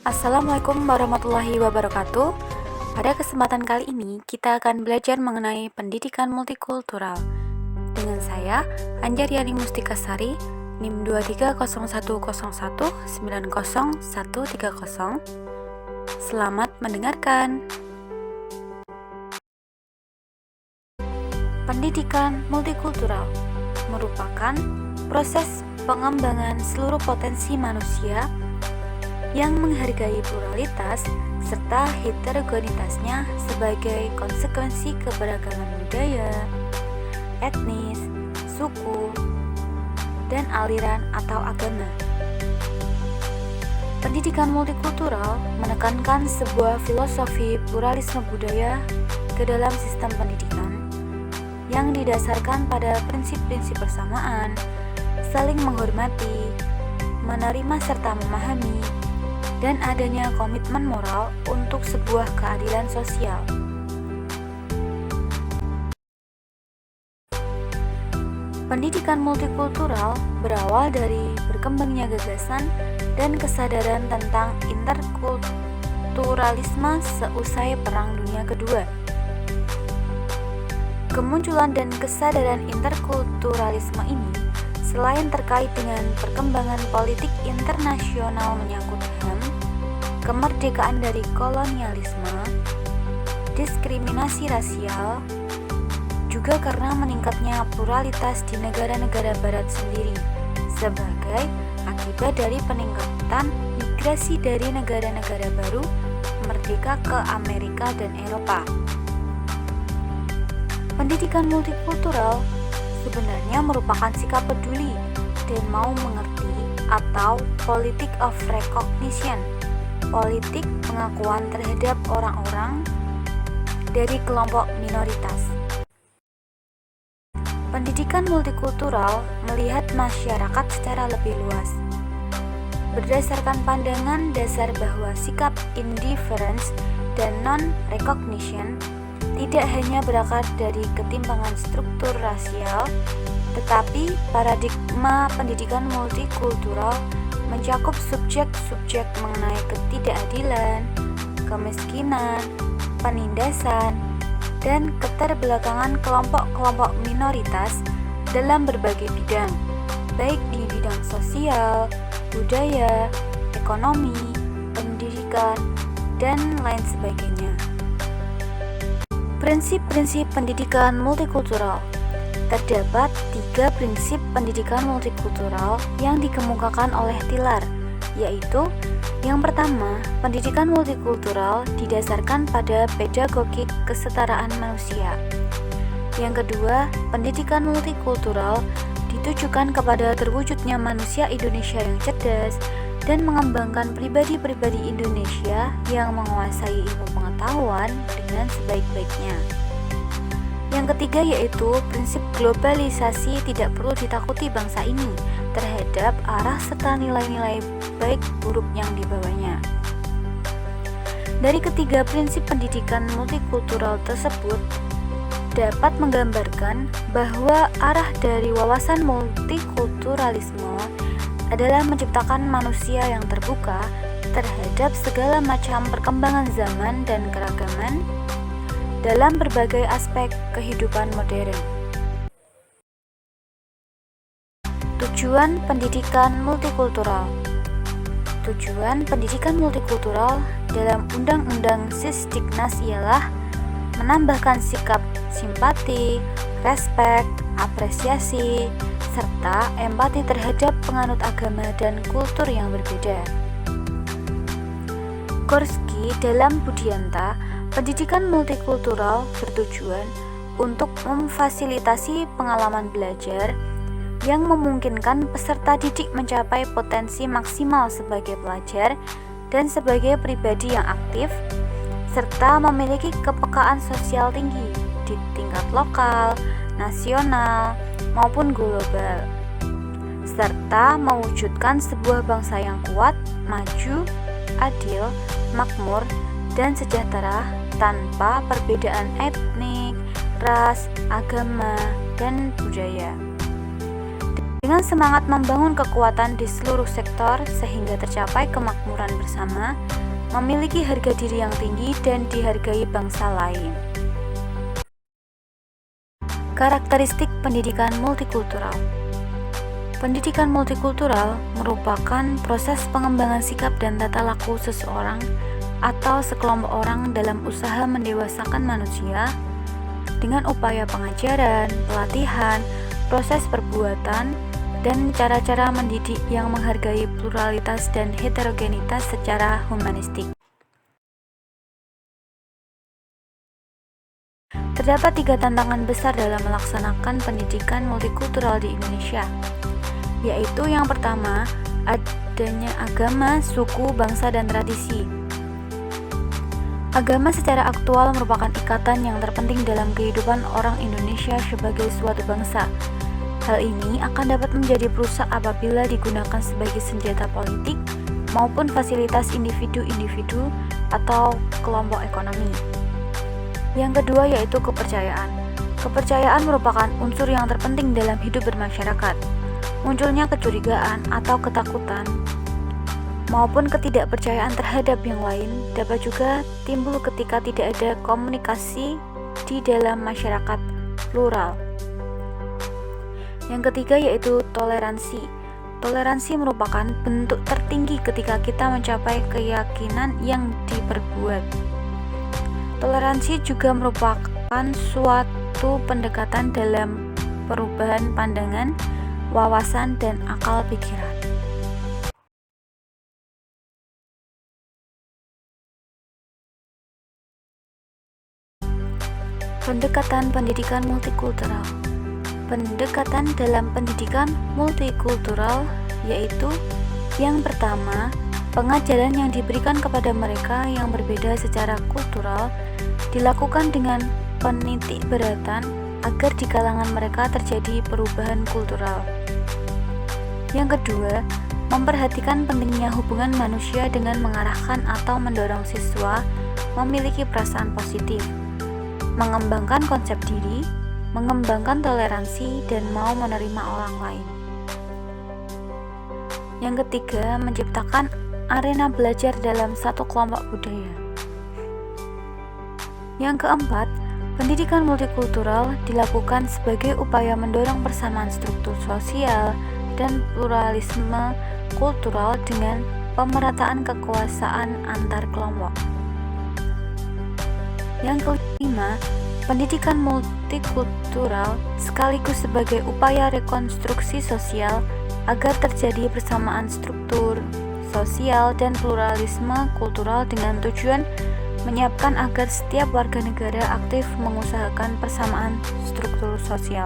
Assalamualaikum warahmatullahi wabarakatuh. Pada kesempatan kali ini, kita akan belajar mengenai pendidikan multikultural. Dengan saya, Anjaryani Mustikasari, NIM 230101901130. Selamat mendengarkan. Pendidikan multikultural merupakan proses pengembangan seluruh potensi manusia yang menghargai pluralitas serta heterogenitasnya sebagai konsekuensi keberagaman budaya, etnis, suku, dan aliran atau agama. Pendidikan multikultural menekankan sebuah filosofi pluralisme budaya ke dalam sistem pendidikan yang didasarkan pada prinsip-prinsip persamaan, saling menghormati, menerima serta memahami, dan adanya komitmen moral untuk sebuah keadilan sosial. Pendidikan multikultural berawal dari berkembangnya gagasan dan kesadaran tentang interkulturalisme seusai Perang Dunia Kedua. Kemunculan dan kesadaran interkulturalisme ini selain terkait dengan perkembangan politik internasional menyangkut HAM, kemerdekaan dari kolonialisme, diskriminasi rasial, juga karena meningkatnya pluralitas di negara-negara barat sendiri sebagai akibat dari peningkatan migrasi dari negara-negara baru merdeka ke Amerika dan Eropa. Pendidikan multikultural sebenarnya merupakan sikap peduli dan mau mengerti atau politik of recognition, politik pengakuan terhadap orang-orang dari kelompok minoritas. Pendidikan multikultural melihat masyarakat secara lebih luas, berdasarkan pandangan dasar bahwa sikap indifference dan non-recognition tidak hanya berakar dari ketimpangan struktur rasial, tetapi paradigma pendidikan multikultural mencakup subjek-subjek mengenai ketidakadilan, kemiskinan, penindasan, dan keterbelakangan kelompok-kelompok minoritas dalam berbagai bidang, baik di bidang sosial, budaya, ekonomi, pendidikan, dan lain sebagainya. Prinsip-prinsip pendidikan multikultural. Terdapat 3 prinsip pendidikan multikultural yang dikemukakan oleh Tiller, yaitu yang pertama, pendidikan multikultural didasarkan pada pedagogi kesetaraan manusia. Yang kedua, pendidikan multikultural ditujukan kepada terwujudnya manusia Indonesia yang cerdas dan mengembangkan pribadi-pribadi Indonesia yang menguasai ilmu pengetahuan dengan sebaik-baiknya. Yang ketiga yaitu prinsip globalisasi tidak perlu ditakuti bangsa ini terhadap arah serta nilai-nilai baik buruk yang dibawanya. Dari ketiga prinsip pendidikan multikultural tersebut dapat menggambarkan bahwa arah dari wawasan multikulturalisme adalah menciptakan manusia yang terbuka terhadap segala macam perkembangan zaman dan keragaman dalam berbagai aspek kehidupan modern. Tujuan pendidikan multikultural. Tujuan pendidikan multikultural dalam Undang-Undang Sisdiknas ialah menambahkan sikap simpati, respek, apresiasi, serta empati terhadap penganut agama dan kultur yang berbeda. Gorski dalam Budianta, pendidikan multikultural bertujuan untuk memfasilitasi pengalaman belajar yang memungkinkan peserta didik mencapai potensi maksimal sebagai pelajar dan sebagai pribadi yang aktif, serta memiliki kepekaan sosial tinggi di tingkat lokal, nasional, maupun global, serta mewujudkan sebuah bangsa yang kuat, maju, adil, makmur, dan sejahtera tanpa perbedaan etnik, ras, agama, dan budaya. Dengan semangat membangun kekuatan di seluruh sektor sehingga tercapai kemakmuran bersama, memiliki harga diri yang tinggi dan dihargai bangsa lain. Karakteristik pendidikan multikultural. Pendidikan multikultural merupakan proses pengembangan sikap dan tata laku seseorang atau sekelompok orang dalam usaha mendewasakan manusia dengan upaya pengajaran, pelatihan, proses perbuatan, dan cara-cara mendidik yang menghargai pluralitas dan heterogenitas secara humanistik. Terdapat 3 tantangan besar dalam melaksanakan pendidikan multikultural di Indonesia, yaitu yang pertama, adanya agama, suku, bangsa, dan tradisi. Agama secara aktual merupakan ikatan yang terpenting dalam kehidupan orang Indonesia sebagai suatu bangsa. Hal ini akan dapat menjadi perusak apabila digunakan sebagai senjata politik maupun fasilitas individu-individu atau kelompok ekonomi. Yang kedua yaitu kepercayaan. Kepercayaan merupakan unsur yang terpenting dalam hidup bermasyarakat. Munculnya kecurigaan atau ketakutan maupun ketidakpercayaan terhadap yang lain dapat juga timbul ketika tidak ada komunikasi di dalam masyarakat plural. Yang ketiga yaitu toleransi. Toleransi merupakan bentuk tertinggi ketika kita mencapai keyakinan yang diperbuat. Toleransi juga merupakan suatu pendekatan dalam perubahan pandangan, wawasan, dan akal pikiran. Pendekatan pendidikan multikultural. Pendekatan dalam pendidikan multikultural yaitu yang pertama, pengajaran yang diberikan kepada mereka yang berbeda secara kultural dilakukan dengan penitikberatan agar di kalangan mereka terjadi perubahan kultural. Yang kedua, memperhatikan pentingnya hubungan manusia dengan mengarahkan atau mendorong siswa memiliki perasaan positif, mengembangkan konsep diri, mengembangkan toleransi, dan mau menerima orang lain. Yang ketiga, menciptakan arena belajar dalam satu kelompok budaya. Yang keempat, pendidikan multikultural dilakukan sebagai upaya mendorong persamaan struktur sosial dan pluralisme kultural dengan pemerataan kekuasaan antar kelompok. Yang kelima, pendidikan multikultural sekaligus sebagai upaya rekonstruksi sosial agar terjadi persamaan struktur sosial dan pluralisme kultural dengan tujuan menyiapkan agar setiap warga negara aktif mengusahakan persamaan struktur sosial.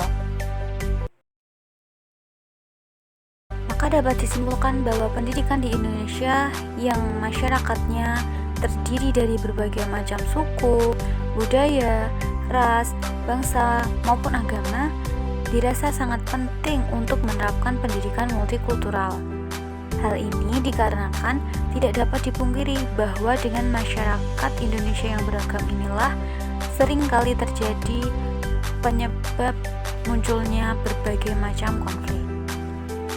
Maka dapat disimpulkan bahwa pendidikan di Indonesia yang masyarakatnya terdiri dari berbagai macam suku, budaya, ras, bangsa, maupun agama, dirasa sangat penting untuk menerapkan pendidikan multikultural. Hal ini dikarenakan tidak dapat dipungkiri bahwa dengan masyarakat Indonesia yang beragam inilah seringkali terjadi penyebab munculnya berbagai macam konflik.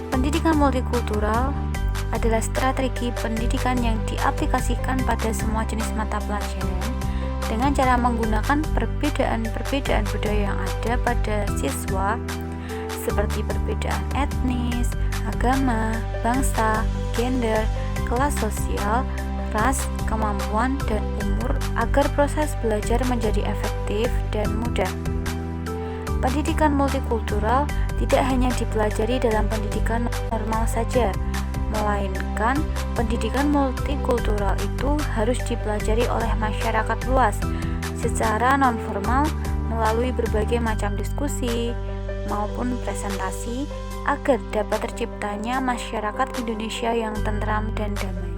Pendidikan multikultural adalah strategi pendidikan yang diaplikasikan pada semua jenis mata pelajaran dengan cara menggunakan perbedaan-perbedaan budaya yang ada pada siswa seperti perbedaan etnis, agama, bangsa, gender, kelas sosial, ras, kemampuan, dan umur agar proses belajar menjadi efektif dan mudah. Pendidikan multikultural tidak hanya dipelajari dalam pendidikan normal saja, melainkan pendidikan multikultural itu harus dipelajari oleh masyarakat luas secara non-formal melalui berbagai macam diskusi maupun presentasi agar dapat terciptanya masyarakat Indonesia yang tentram dan damai.